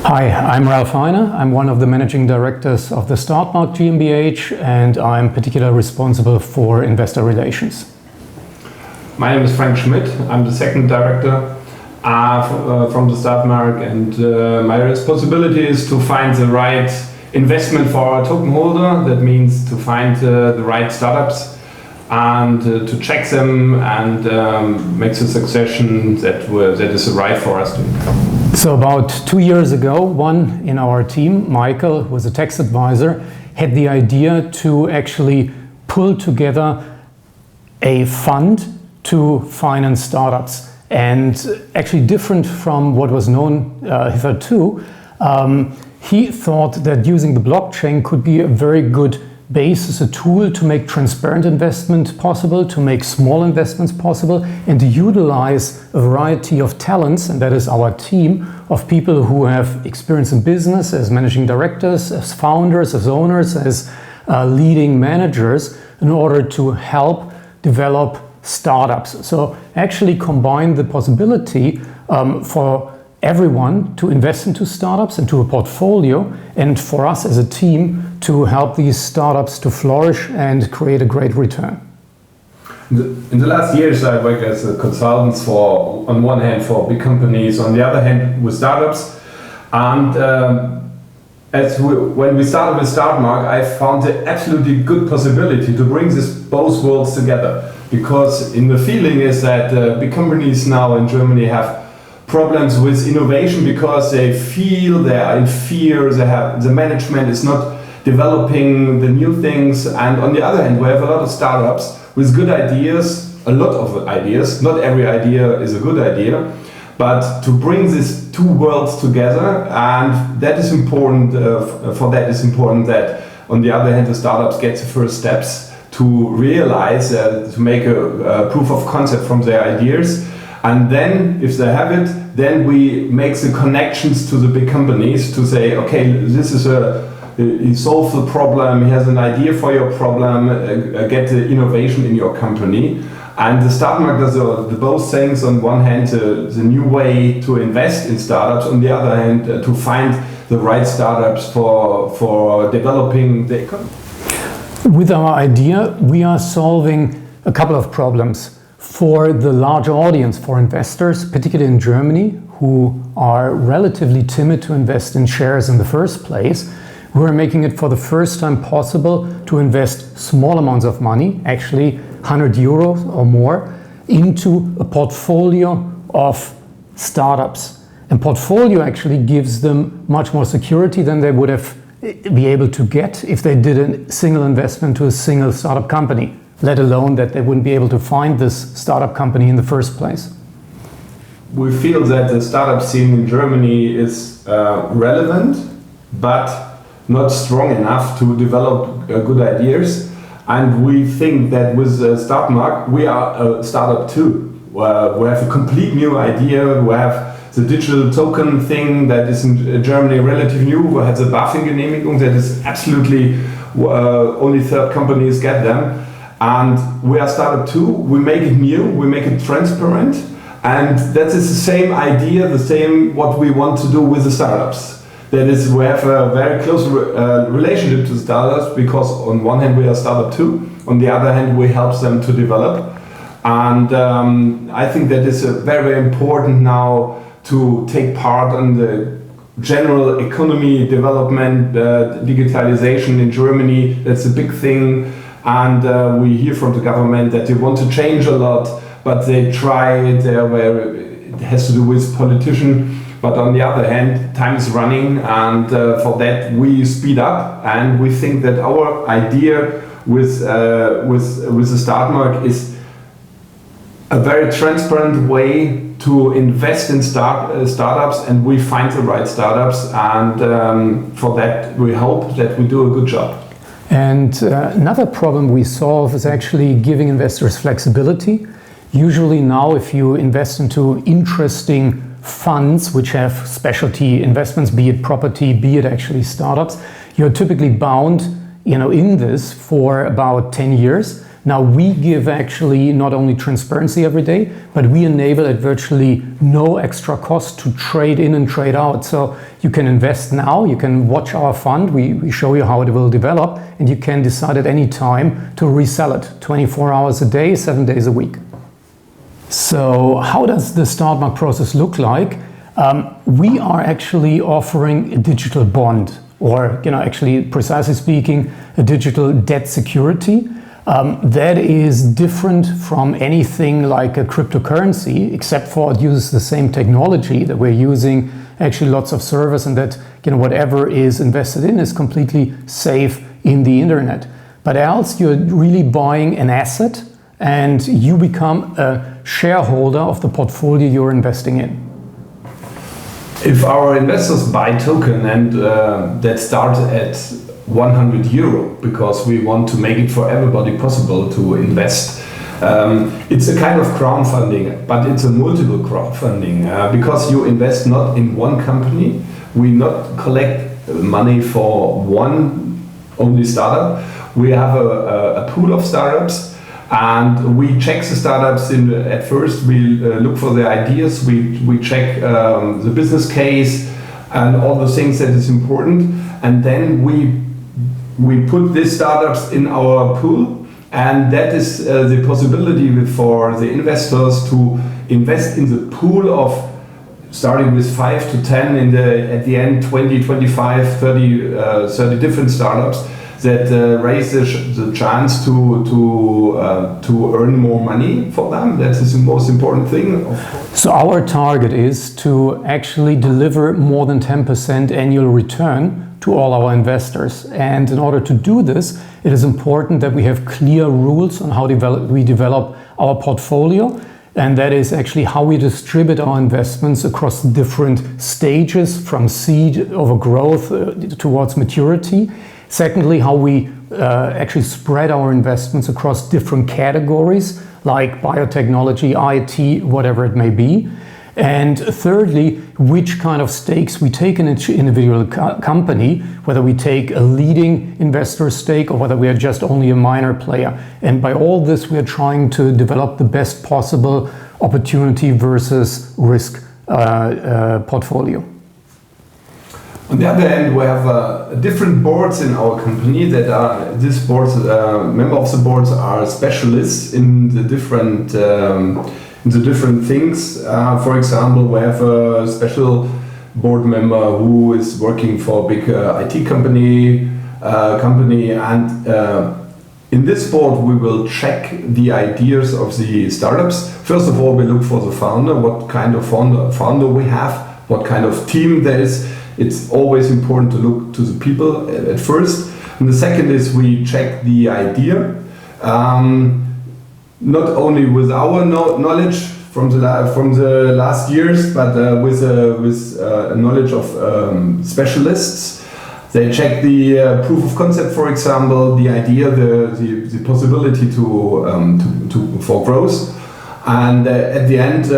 Hi, I'm Ralf Heine. I'm one of the managing directors of the StartMark GmbH, and I'm particularly responsible for investor relations. My name is Schmidt. I'm the second director from the StartMark, and my responsibility is to find the right investment for our token holder. That means to find the right startups and to check them and make the succession that is right for us to become. So about 2 years ago, one in our team, Michael, who was a tax advisor, had the idea to actually pull together a fund to finance startups. And actually different from what was known hitherto, he thought that using the blockchain could be a very good basis, a tool to make transparent investment possible, to make small investments possible, and to utilize a variety of talents, and that is our team of people who have experience in business as managing directors, as founders, as owners, as leading managers, in order to help develop startups. So actually combine the possibility for everyone to invest into startups, into a portfolio, and for us as a team to help these startups to flourish and create a great return. In the last years, I worked as a consultant for, on one hand, for big companies, on the other hand, with startups. And when we started with StartMark, I found an absolutely good possibility to bring both worlds together. Because in the feeling is that big companies now in Germany have problems with innovation because they feel they are in fear, the management is not developing the new things, and on the other hand we have a lot of startups with good ideas, a lot of ideas, not every idea is a good idea, but to bring these two worlds together, and that is important, for that is important that on the other hand the startups get the first steps to realize, to make a proof of concept from their ideas. And then, if they have it, then we make the connections to the big companies to say, okay, this is he solves the problem, he has an idea for your problem, get the innovation in your company. And the StartMark does the both things. On one hand, the new way to invest in startups, on the other hand, to find the right startups for developing the economy. With our idea, we are solving a couple of problems for the large audience, for investors, particularly in Germany, who are relatively timid to invest in shares in the first place. We're making it for the first time possible to invest small amounts of money, actually 100 euros or more, into a portfolio of startups. And portfolio actually gives them much more security than they would have be able to get if they did a single investment to a single startup company, let alone that they wouldn't be able to find this startup company in the first place. We feel that the startup scene in Germany is relevant, but not strong enough to develop good ideas. And we think that with StartMark, we are a startup too. We have a complete new idea. We have the digital token thing that is in Germany relatively new. We have the BaFin-Genehmigung that is absolutely only third companies get them. And we are startup too. We make it new, we make it transparent, and that is the same idea, the same what we want to do with the startups. That is, we have a very close relationship to startups because on one hand we are startup too, on the other hand we help them to develop. And I think that is very, very important now to take part in the general economy development, digitalization in Germany. That's a big thing. And we hear from the government that they want to change a lot, but they try it where it has to do with politicians. But on the other hand, time is running, and for that we speed up. And we think that our idea with the StartMark is a very transparent way to invest in startups, and we find the right startups. And for that, we hope that we do a good job. And another problem we solve is actually giving investors flexibility. Usually now, if you invest into interesting funds which have specialty investments, be it property, be it actually startups, you're typically bound, in this for about 10 years. Now we give actually not only transparency every day, but we enable at virtually no extra cost to trade in and trade out. So you can invest now, you can watch our fund, we show you how it will develop, and you can decide at any time to resell it 24 hours a day, 7 days a week. So how does the StartMark process look like? We are actually offering a digital bond, or actually precisely speaking, a digital debt security. That is different from anything like a cryptocurrency, except for it uses the same technology that we're using, actually lots of servers, and that whatever is invested in is completely safe in the internet. But else you're really buying an asset and you become a shareholder of the portfolio you're investing in. If our investors buy token and that starts at 100 euro, because we want to make it for everybody possible to invest, it's a kind of crowdfunding, but it's a multiple crowdfunding because you invest not in one company. We not collect money for one only startup. We have a pool of startups, and we check the startups at first. We look for the ideas, we check the business case and all the things that is important, and then we put these startups in our pool, and that is the possibility for the investors to invest in the pool of starting with 5 to 10, at the end 20, 25, 30 different startups that raise the chance to earn more money for them. That is the most important thing. So our target is to actually deliver more than 10% annual return to all our investors. And in order to do this, it is important that we have clear rules on how we develop our portfolio. And that is actually how we distribute our investments across different stages, from seed over growth towards maturity. Secondly, how we actually spread our investments across different categories like biotechnology, IT, whatever it may be. And thirdly, which kind of stakes we take in each individual company, whether we take a leading investor stake or whether we are just only a minor player. And by all this, we are trying to develop the best possible opportunity versus risk portfolio. On the other hand, we have different boards in our company that are, these boards, members of the boards are specialists in the different things. For example, we have a special board member who is working for a big IT company, and in this board we will check the ideas of the startups. First of all, we look for the founder, what kind of founder we have, what kind of team there is. It's always important to look to the people at first. And the second is we check the idea, not only with our knowledge from the last years, but with knowledge of specialists. They check the proof of concept, for example, the idea, the possibility for growth. And at the end,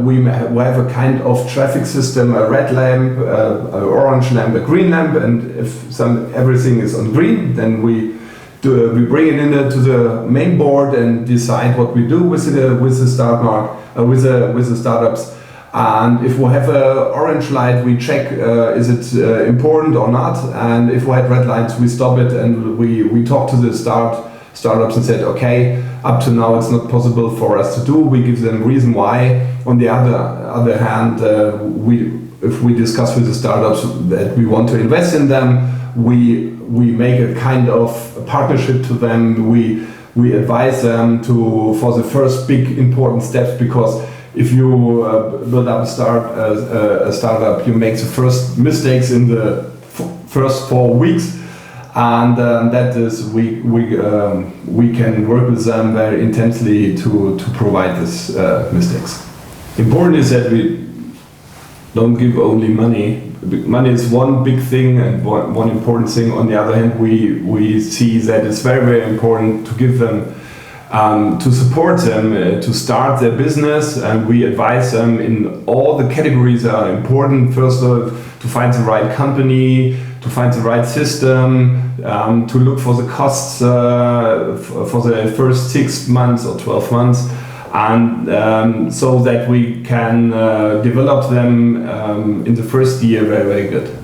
we have a kind of traffic system: a red lamp, an orange lamp, a green lamp. And if everything is on green, then we bring it into the main board and decide what we do with the StartMark, with the startups. And if we have an orange light, we check is it important or not. And if we had red lights, we stop it and we talk to the startups and said, okay, up to now it's not possible for us to do. We give them a reason why. On the other hand, if we discuss with the startups that we want to invest in them, we make a kind of partnership to them. We advise them for the first big important steps, because if you build up a startup, you make the first mistakes in the first 4 weeks. And that is we can work with them very intensely to provide these mistakes. Important is that we don't give only money. Money is one big thing and one important thing. On the other hand, we see that it's very, very important to give them, to support them, to start their business, and we advise them in all the categories that are important. First of all, to find the right company, to find the right system, to look for the costs for the first 6 months or 12 months, and so that we can develop them in the first year very, very good.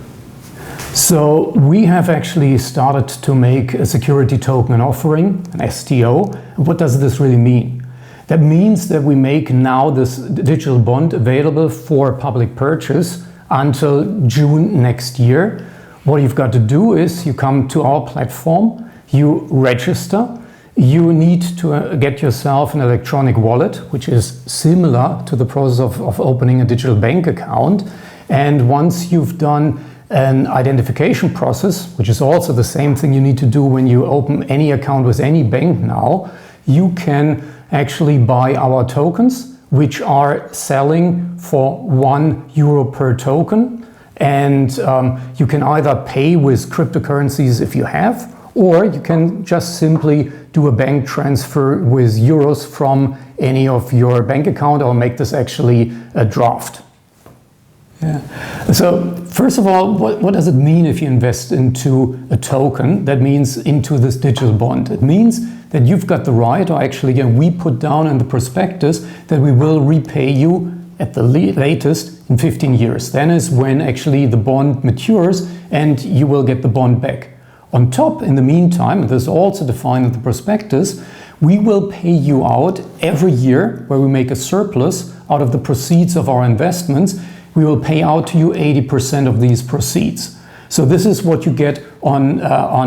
So we have actually started to make a security token offering, an STO. What does this really mean? That means that we make now this digital bond available for public purchase until June next year. What you've got to do is you come to our platform, you register, you need to get yourself an electronic wallet, which is similar to the process of opening a digital bank account. And once you've done an identification process, which is also the same thing you need to do when you open any account with any bank now, you can actually buy our tokens, which are selling for €1 per token. And you can either pay with cryptocurrencies if you have, or you can just simply do a bank transfer with euros from any of your bank account, or make this actually a draft. Yeah. So first of all, what does it mean if you invest into a token? That means into this digital bond. It means that you've got the right, or actually we put down in the prospectus that we will repay you at the latest in 15 years. Then is when actually the bond matures and you will get the bond back. On top, in the meantime, and this is also defined in the prospectus, we will pay you out every year where we make a surplus out of the proceeds of our investments. We will pay out to you 80% of these proceeds. So this is what you get on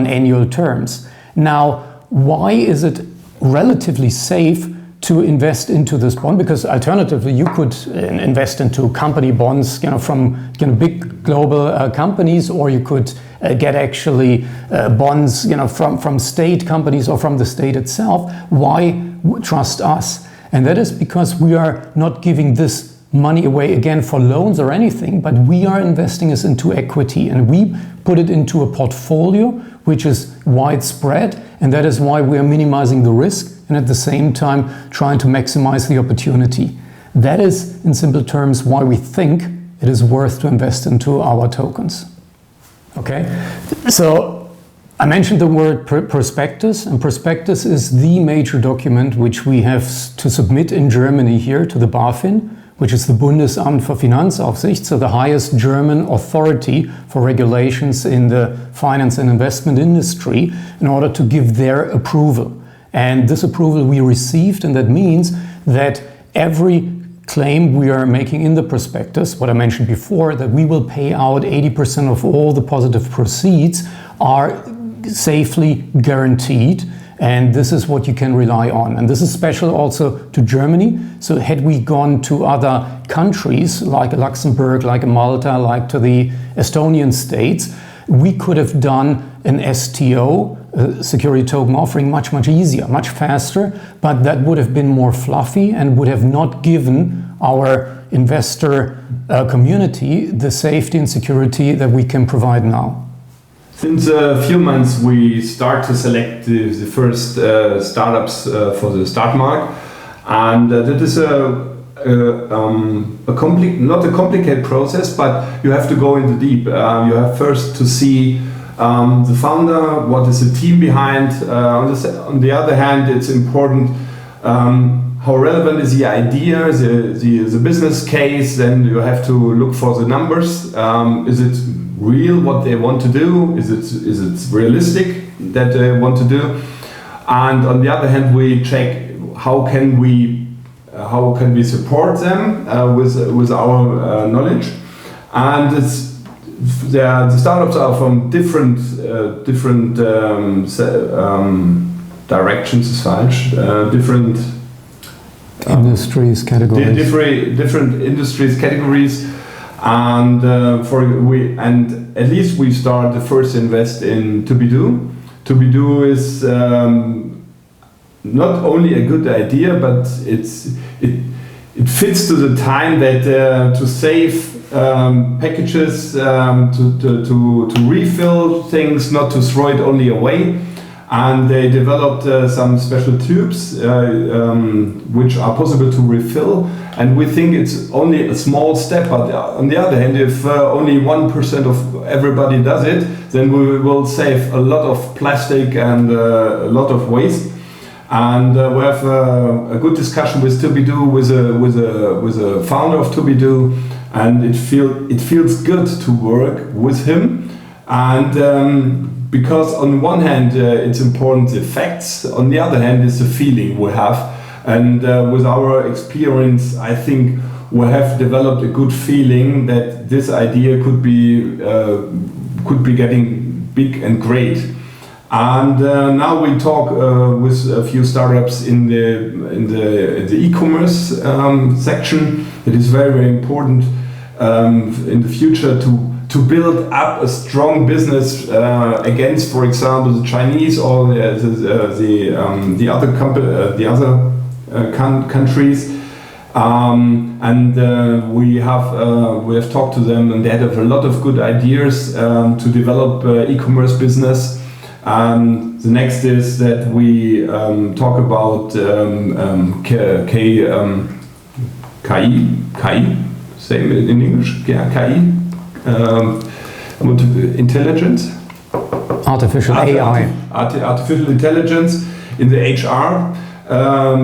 annual terms. Now, why is it relatively safe to invest into this bond? Because alternatively, you could invest into company bonds, from big global companies, or you could get actually bonds, from state companies or from the state itself. Why trust us? And that is because we are not giving this money away again for loans or anything, but we are investing this into equity, and we put it into a portfolio which is widespread, and that is why we are minimizing the risk and at the same time trying to maximize the opportunity. That is, in simple terms, why we think it is worth to invest into our tokens. Okay, so I mentioned the word prospectus, and prospectus is the major document which we have to submit in Germany here to the BaFin, which is the Bundesamt für Finanzaufsicht, so the highest German authority for regulations in the finance and investment industry, in order to give their approval. And this approval we received, and that means that every claim we are making in the prospectus, what I mentioned before, that we will pay out 80% of all the positive proceeds, are safely guaranteed. And this is what you can rely on. And this is special also to Germany. So had we gone to other countries like Luxembourg, like Malta, like to the Estonian states, we could have done an STO, security token offering, much easier, much faster, but that would have been more fluffy and would have not given our investor community the safety and security that we can provide now. Since a few months we start to select the first startups for the StartMark, and that is not a complicated process, but you have to go into deep. You have first to see the founder, what is the team behind. On the other hand, it's important how relevant is the idea, the business case. Then you have to look for the numbers. Is it real what they want to do? Is it realistic that they want to do? And on the other hand, we check how can we support them with our knowledge. And the startups are from different directions, is falsch, different industries, categories. Different industries, categories. And and at least we start the first invest in ToBeDo. ToBeDo is not only a good idea, but it fits to the time that to save packages, to refill things, not to throw it only away. and they developed some special tubes which are possible to refill. And we think it's only a small step, but on the other hand, if only 1% of everybody does it, then we will save a lot of plastic and a lot of waste. And we have a good discussion with Tobido, with a founder of Tobido, and it feels good to work with him. And because on one hand it's important the facts, on the other hand it's the feeling we have. And with our experience, I think we have developed a good feeling that this idea could be getting big and great. And now we talk with a few startups in the e-commerce section. It is very, very important in the future to build up a strong business against, for example, the Chinese or the other countries. We have talked to them, and they have a lot of good ideas to develop e-commerce business. The next is that we talk about KI, same in English, yeah, KI, intelligence, artificial AI, artificial intelligence in the HR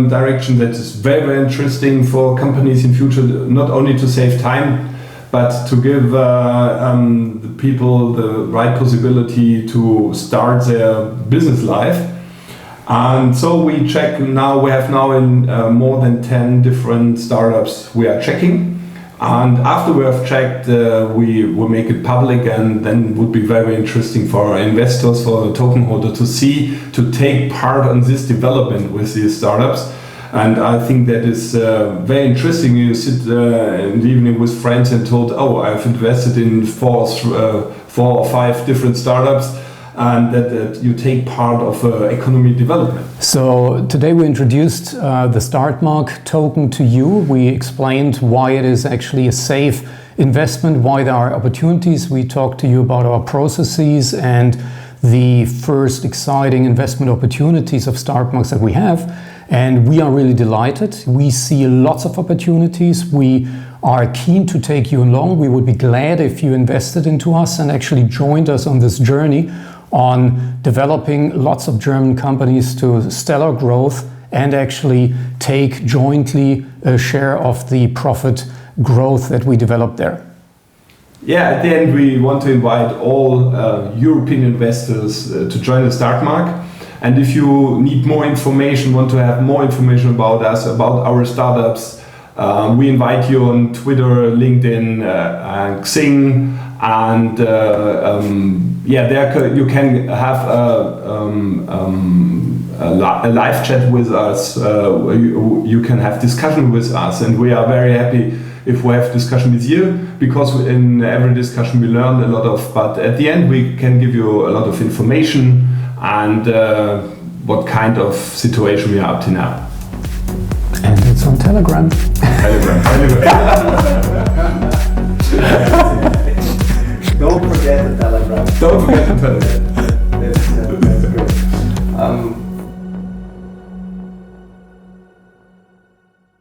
direction. That is very, very interesting for companies in future, not only to save time, but to give the people the right possibility to start their business life. And so we check now, we have now in more than 10 different startups we are checking. And after we have checked, we will make it public, and then it would be very interesting for our investors, for the token holder to take part on this development with these startups. And I think that is very interesting. You sit in the evening with friends and told, oh, I've invested in four or five different startups, and that you take part of economy development. So today we introduced the StartMark token to you. We explained why it is actually a safe investment, why there are opportunities. We talked to you about our processes and the first exciting investment opportunities of StartMarks that we have. And we are really delighted. We see lots of opportunities. We are keen to take you along. We would be glad if you invested into us and actually joined us on this journey on developing lots of German companies to stellar growth and actually take jointly a share of the profit growth that we develop there. Yeah, at the end we want to invite all European investors to join the StartMark. And if you need more information, want to have more information about us, about our startups, we invite you on Twitter, LinkedIn, Xing, and there you can have a live chat with us. You can have discussion with us, and we are very happy if we have discussion with you, because in every discussion we learn a lot of. But at the end, we can give you a lot of information and what kind of situation we are up to now. And it's on Telegram. Don't forget the Telegram. Don't forget the Telegram.